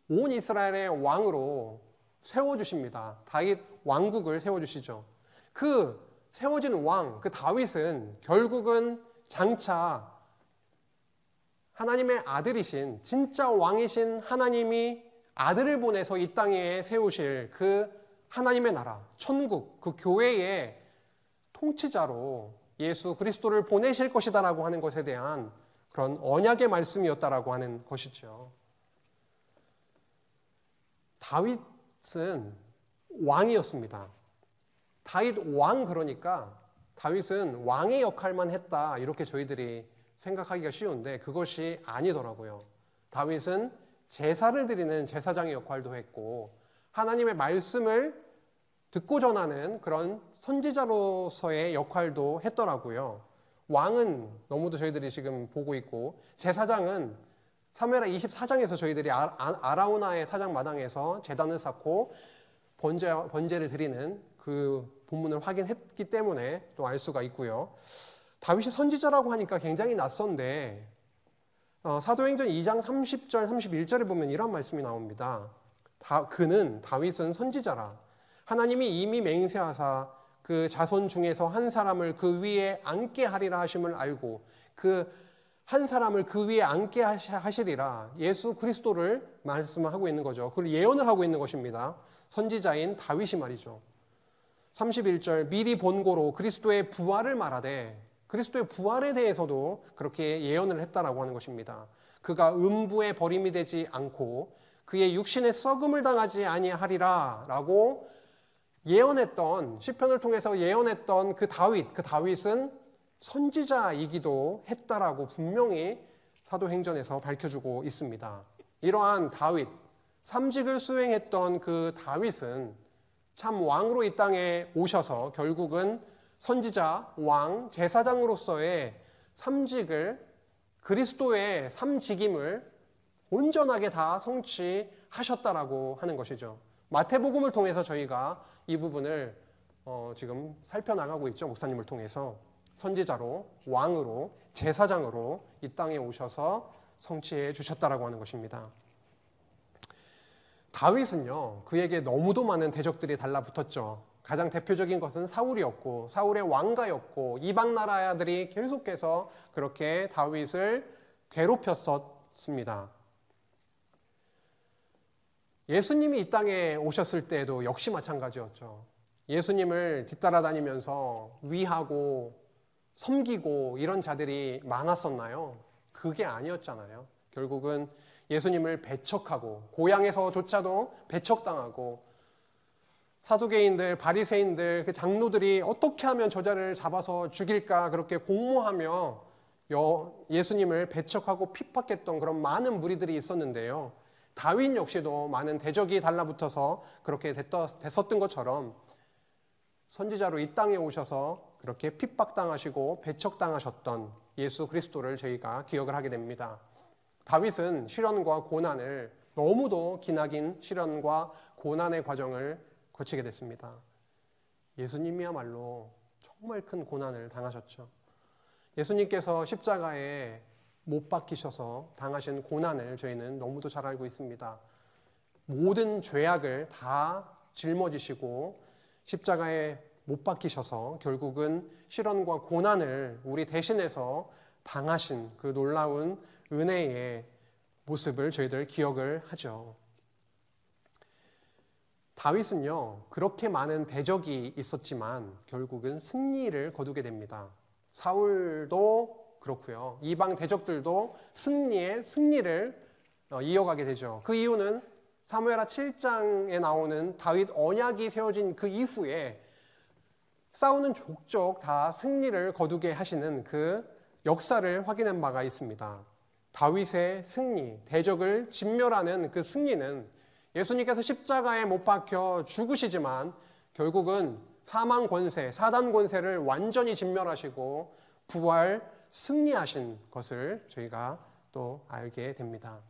온 이스라엘의 왕으로 세워주십니다. 다윗 왕국을 세워주시죠. 그 세워진 왕, 그 다윗은 결국은 장차 하나님의 아들이신, 진짜 왕이신 하나님이 아들을 보내서 이 땅에 세우실 그 하나님의 나라, 천국, 그 교회의 통치자로 예수 그리스도를 보내실 것이다라고 하는 것에 대한 그런 언약의 말씀이었다라고 하는 것이죠. 다윗은 왕이었습니다. 다윗 왕, 그러니까 다윗은 왕의 역할만 했다, 이렇게 저희들이 생각하기가 쉬운데 그것이 아니더라고요. 다윗은 제사를 드리는 제사장의 역할도 했고 하나님의 말씀을 듣고 전하는 그런 선지자로서의 역할도 했더라고요. 왕은 너무도 저희들이 지금 보고 있고, 제사장은 사무엘하 24장에서 저희들이 아라우나의 타작마당에서 제단을 쌓고 번제를 드리는 그 본문을 확인했기 때문에 또 알 수가 있고요. 다윗이 선지자라고 하니까 굉장히 낯선데 사도행전 2장 30절 31절에 보면 이런 말씀이 나옵니다. 다윗은 선지자라 하나님이 이미 맹세하사 그 자손 중에서 한 사람을 그 위에 앉게 하리라 하심을 알고 그 한 사람을 그 위에 앉게 하시리라. 예수 그리스도를 말씀하고 있는 거죠. 그걸 예언을 하고 있는 것입니다. 선지자인 다윗이 말이죠. 31절 미리 본고로 그리스도의 부활을 말하되 그리스도의 부활에 대해서도 그렇게 예언을 했다라고 하는 것입니다. 그가 음부에 버림이 되지 않고 그의 육신의 썩음을 당하지 아니하리라 라고 예언했던, 시편을 통해서 예언했던 그 다윗은 선지자이기도 했다라고 분명히 사도행전에서 밝혀주고 있습니다. 이러한 다윗, 삼직을 수행했던 그 다윗은 참 왕으로 이 땅에 오셔서 결국은 선지자, 왕, 제사장으로서의 삼직을, 그리스도의 삼직임을 온전하게 다 성취하셨다라고 하는 것이죠. 마태복음을 통해서 저희가 이 부분을 지금 살펴나가고 있죠. 목사님을 통해서 선지자로, 왕으로, 제사장으로 이 땅에 오셔서 성취해 주셨다라고 하는 것입니다. 다윗은요, 그에게 너무도 많은 대적들이 달라붙었죠. 가장 대표적인 것은 사울이었고, 사울의 왕가였고, 이방 나라들이 계속해서 그렇게 다윗을 괴롭혔었습니다. 예수님이 이 땅에 오셨을 때도 역시 마찬가지였죠. 예수님을 뒤따라다니면서 위하고 섬기고 이런 자들이 많았었나요? 그게 아니었잖아요. 결국은 예수님을 배척하고 고향에서조차도 배척당하고 사두개인들, 바리새인들, 그 장로들이 어떻게 하면 저자를 잡아서 죽일까 그렇게 공모하며 예수님을 배척하고 핍박했던 그런 많은 무리들이 있었는데요. 다윗 역시도 많은 대적이 달라붙어서 그렇게 됐었던 것처럼 선지자로 이 땅에 오셔서 그렇게 핍박당하시고 배척당하셨던 예수 그리스도를 저희가 기억을 하게 됩니다. 다윗은 시련과 고난을, 너무도 기나긴 시련과 고난의 과정을 거치게 됐습니다. 예수님이야말로 정말 큰 고난을 당하셨죠. 예수님께서 십자가에 못 박히셔서 당하신 고난을 저희는 너무도 잘 알고 있습니다. 모든 죄악을 다 짊어지시고 십자가에 못 박히셔서 결국은 시련과 고난을 우리 대신해서 당하신 그 놀라운 은혜의 모습을 저희들 기억을 하죠. 다윗은요, 그렇게 많은 대적이 있었지만 결국은 승리를 거두게 됩니다. 사울도 그렇고요. 이방 대적들도 승리를 이어가게 되죠. 그 이유는 사무엘하 7장에 나오는 다윗 언약이 세워진 그 이후에 싸우는 족족 다 승리를 거두게 하시는 그 역사를 확인한 바가 있습니다. 다윗의 승리, 대적을 진멸하는 그 승리는 예수님께서 십자가에 못 박혀 죽으시지만 결국은 사망 권세, 사단 권세를 완전히 진멸하시고 부활, 승리하신 것을 저희가 또 알게 됩니다.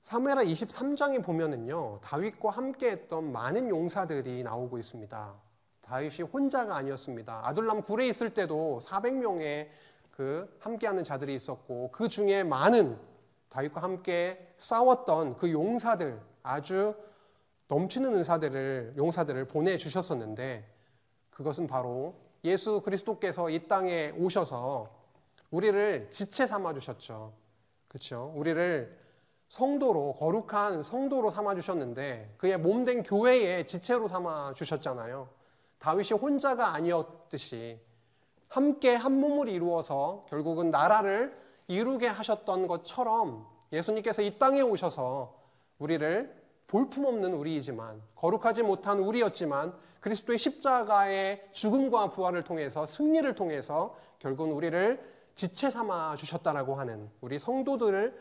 사무엘하 23장에 보면은요, 다윗과 함께했던 많은 용사들이 나오고 있습니다. 다윗이 혼자가 아니었습니다. 아둘람 굴에 있을 때도 400명의 그 함께하는 자들이 있었고, 그 중에 많은 다윗과 함께 싸웠던 그 용사들, 아주 넘치는 용사들을 보내주셨었는데, 그것은 바로 예수 그리스도께서 이 땅에 오셔서 우리를 지체 삼아 주셨죠. 그렇죠? 우리를 성도로, 거룩한 성도로 삼아 주셨는데 그의 몸된 교회의 지체로 삼아 주셨잖아요. 다윗이 혼자가 아니었듯이 함께 한 몸을 이루어서 결국은 나라를 이루게 하셨던 것처럼 예수님께서 이 땅에 오셔서 우리를 볼품없는 우리이지만, 거룩하지 못한 우리였지만 그리스도의 십자가의 죽음과 부활을 통해서, 승리를 통해서 결국은 우리를 지체 삼아 주셨다라고 하는, 우리 성도를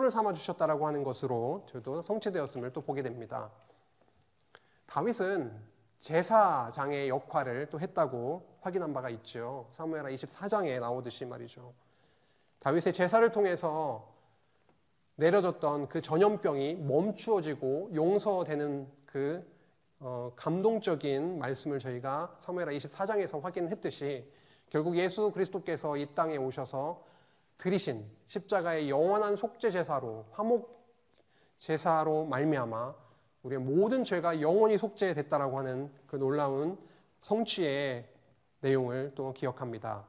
삼아 주셨다라고 하는 것으로 저도 성취되었음을 또 보게 됩니다. 다윗은 제사장의 역할을 또 했다고 확인한 바가 있죠. 사무엘하 24장에 나오듯이 말이죠. 다윗의 제사를 통해서 내려졌던 그 전염병이 멈추어지고 용서되는 그 감동적인 말씀을 저희가 사무엘하 24장에서 확인했듯이 결국 예수 그리스도께서 이 땅에 오셔서 드리신 십자가의 영원한 속죄 제사로, 화목 제사로 말미암아 우리의 모든 죄가 영원히 속죄됐다라고 하는 그 놀라운 성취의 내용을 또 기억합니다.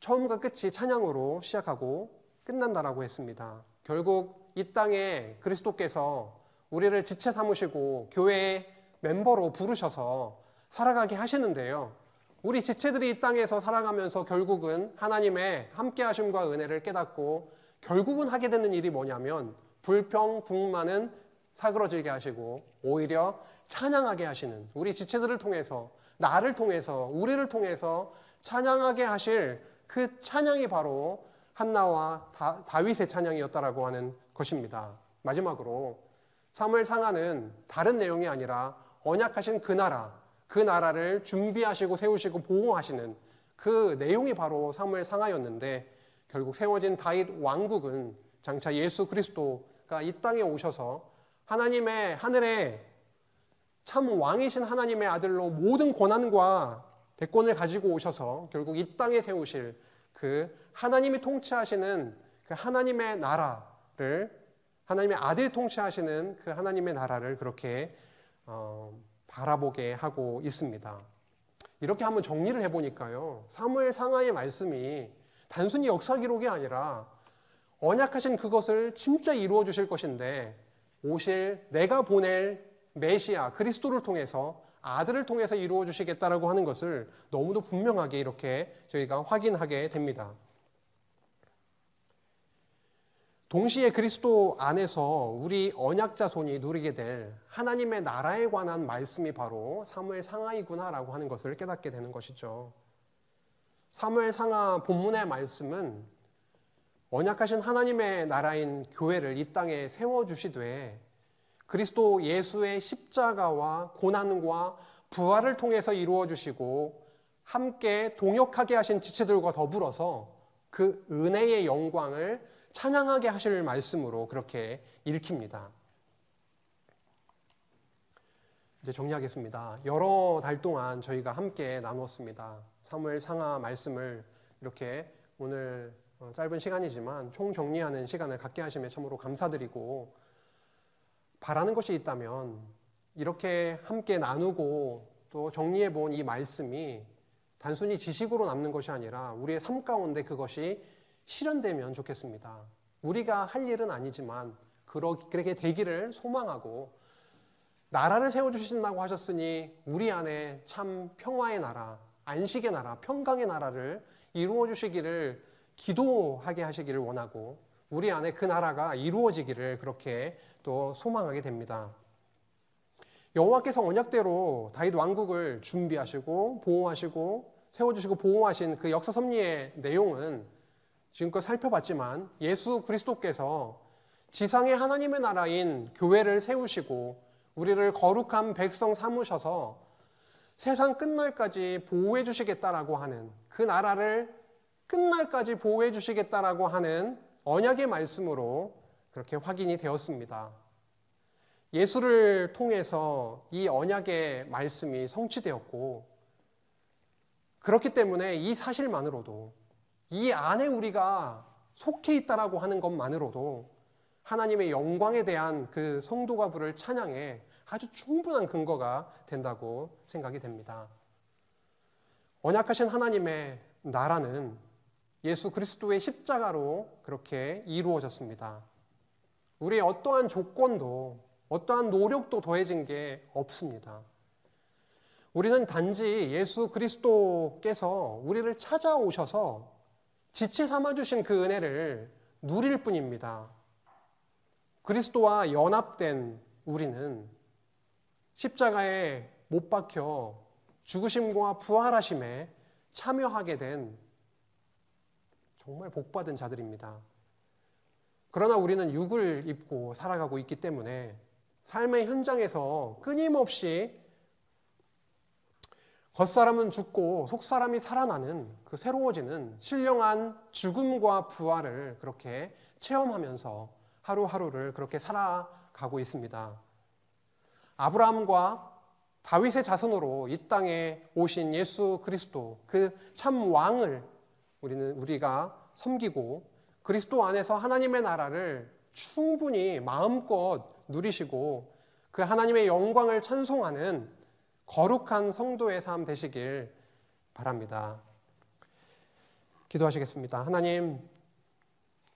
처음과 끝이 찬양으로 시작하고 끝난다라고 했습니다. 결국 이 땅에 그리스도께서 우리를 지체 삼으시고 교회의 멤버로 부르셔서 살아가게 하시는데요. 우리 지체들이 이 땅에서 살아가면서 결국은 하나님의 함께하심과 은혜를 깨닫고 결국은 하게 되는 일이 뭐냐면 불평불만은 사그러지게 하시고 오히려 찬양하게 하시는, 우리 지체들을 통해서, 나를 통해서, 우리를 통해서 찬양하게 하실 그 찬양이 바로 한나와 다윗의 찬양이었다라고 하는 것입니다. 마지막으로 사무엘 상하는 다른 내용이 아니라 언약하신 그 나라를 준비하시고 세우시고 보호하시는 그 내용이 바로 사무엘 상하였는데, 결국 세워진 다윗 왕국은 장차 예수 그리스도가 이 땅에 오셔서 하나님의 하늘에 참 왕이신 하나님의 아들로 모든 권한과 대권을 가지고 오셔서 결국 이 땅에 세우실 그 하나님이 통치하시는 그 하나님의 나라를, 하나님의 아들이 통치하시는 그 하나님의 나라를 그렇게 바라보게 하고 있습니다. 이렇게 한번 정리를 해보니까요, 사무엘 상하의 말씀이 단순히 역사 기록이 아니라 언약하신 그것을 진짜 이루어 주실 것인데, 오실 내가 보낼 메시아 그리스도를 통해서, 아들을 통해서 이루어 주시겠다라고 하는 것을 너무도 분명하게 이렇게 저희가 확인하게 됩니다. 동시에 그리스도 안에서 우리 언약 자손이 누리게 될 하나님의 나라에 관한 말씀이 바로 사무엘 상하이구나라고 하는 것을 깨닫게 되는 것이죠. 사무엘 상하 본문의 말씀은 언약하신 하나님의 나라인 교회를 이 땅에 세워주시되 그리스도 예수의 십자가와 고난과 부활을 통해서 이루어 주시고 함께 동역하게 하신 지체들과 더불어서 그 은혜의 영광을 찬양하게 하실 말씀으로 그렇게 읽힙니다. 이제 정리하겠습니다. 여러 달 동안 저희가 함께 나누었습니다. 사무엘 상하 말씀을 이렇게 오늘 짧은 시간이지만 총정리하는 시간을 갖게 하심에 참으로 감사드리고, 바라는 것이 있다면 이렇게 함께 나누고 또 정리해 본 이 말씀이 단순히 지식으로 남는 것이 아니라 우리의 삶 가운데 그것이 실현되면 좋겠습니다. 우리가 할 일은 아니지만 그렇게 되기를 소망하고, 나라를 세워주신다고 하셨으니 우리 안에 참 평화의 나라, 안식의 나라, 평강의 나라를 이루어 주시기를 기도하게 하시기를 원하고, 우리 안에 그 나라가 이루어지기를 그렇게 또 소망하게 됩니다. 여호와께서 언약대로 다윗 왕국을 준비하시고 보호하시고 세워주시고 보호하신 그 역사 섭리의 내용은 지금껏 살펴봤지만, 예수 그리스도께서 지상의 하나님의 나라인 교회를 세우시고 우리를 거룩한 백성 삼으셔서 세상 끝날까지 보호해 주시겠다라고 하는, 그 나라를 끝날까지 보호해 주시겠다라고 하는 언약의 말씀으로 그렇게 확인이 되었습니다. 예수를 통해서 이 언약의 말씀이 성취되었고, 그렇기 때문에 이 사실만으로도, 이 안에 우리가 속해 있다라고 하는 것만으로도 하나님의 영광에 대한 그 성도가 부를 찬양에 아주 충분한 근거가 된다고 생각이 됩니다. 언약하신 하나님의 나라는 예수 그리스도의 십자가로 그렇게 이루어졌습니다. 우리의 어떠한 조건도 어떠한 노력도 더해진 게 없습니다. 우리는 단지 예수 그리스도께서 우리를 찾아오셔서 지체 삼아주신 그 은혜를 누릴 뿐입니다. 그리스도와 연합된 우리는 십자가에 못 박혀 죽으심과 부활하심에 참여하게 된 정말 복받은 자들입니다. 그러나 우리는 육을 입고 살아가고 있기 때문에 삶의 현장에서 끊임없이 겉사람은 죽고 속사람이 살아나는 그 새로워지는 신령한 죽음과 부활을 그렇게 체험하면서 하루하루를 그렇게 살아가고 있습니다. 아브라함과 다윗의 자손으로 이 땅에 오신 예수 그리스도, 그 참 왕을 우리가 섬기고 그리스도 안에서 하나님의 나라를 충분히 마음껏 누리시고 그 하나님의 영광을 찬송하는 거룩한 성도의 삶 되시길 바랍니다. 기도하시겠습니다. 하나님,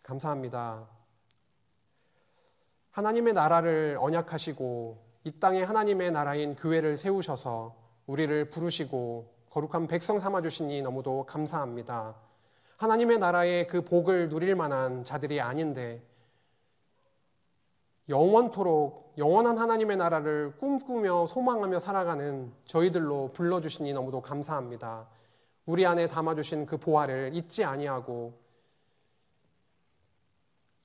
감사합니다. 하나님의 나라를 언약하시고 이 땅에 하나님의 나라인 교회를 세우셔서 우리를 부르시고 거룩한 백성 삼아주시니 너무도 감사합니다. 하나님의 나라의 그 복을 누릴 만한 자들이 아닌데 영원토록 영원한 하나님의 나라를 꿈꾸며 소망하며 살아가는 저희들로 불러주시니 너무도 감사합니다. 우리 안에 담아주신 그 보화를 잊지 아니하고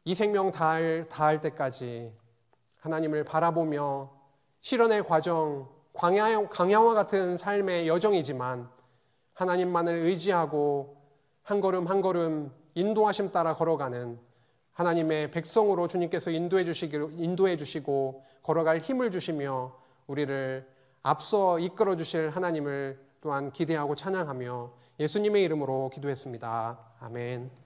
이 생명 다할 때까지 하나님을 바라보며 실현의 과정, 광야와 같은 삶의 여정이지만 하나님만을 의지하고 한 걸음 한 걸음 인도하심 따라 걸어가는 하나님의 백성으로 주님께서 인도해 주시고 걸어갈 힘을 주시며 우리를 앞서 이끌어 주실 하나님을 또한 기대하고 찬양하며 예수님의 이름으로 기도했습니다. 아멘.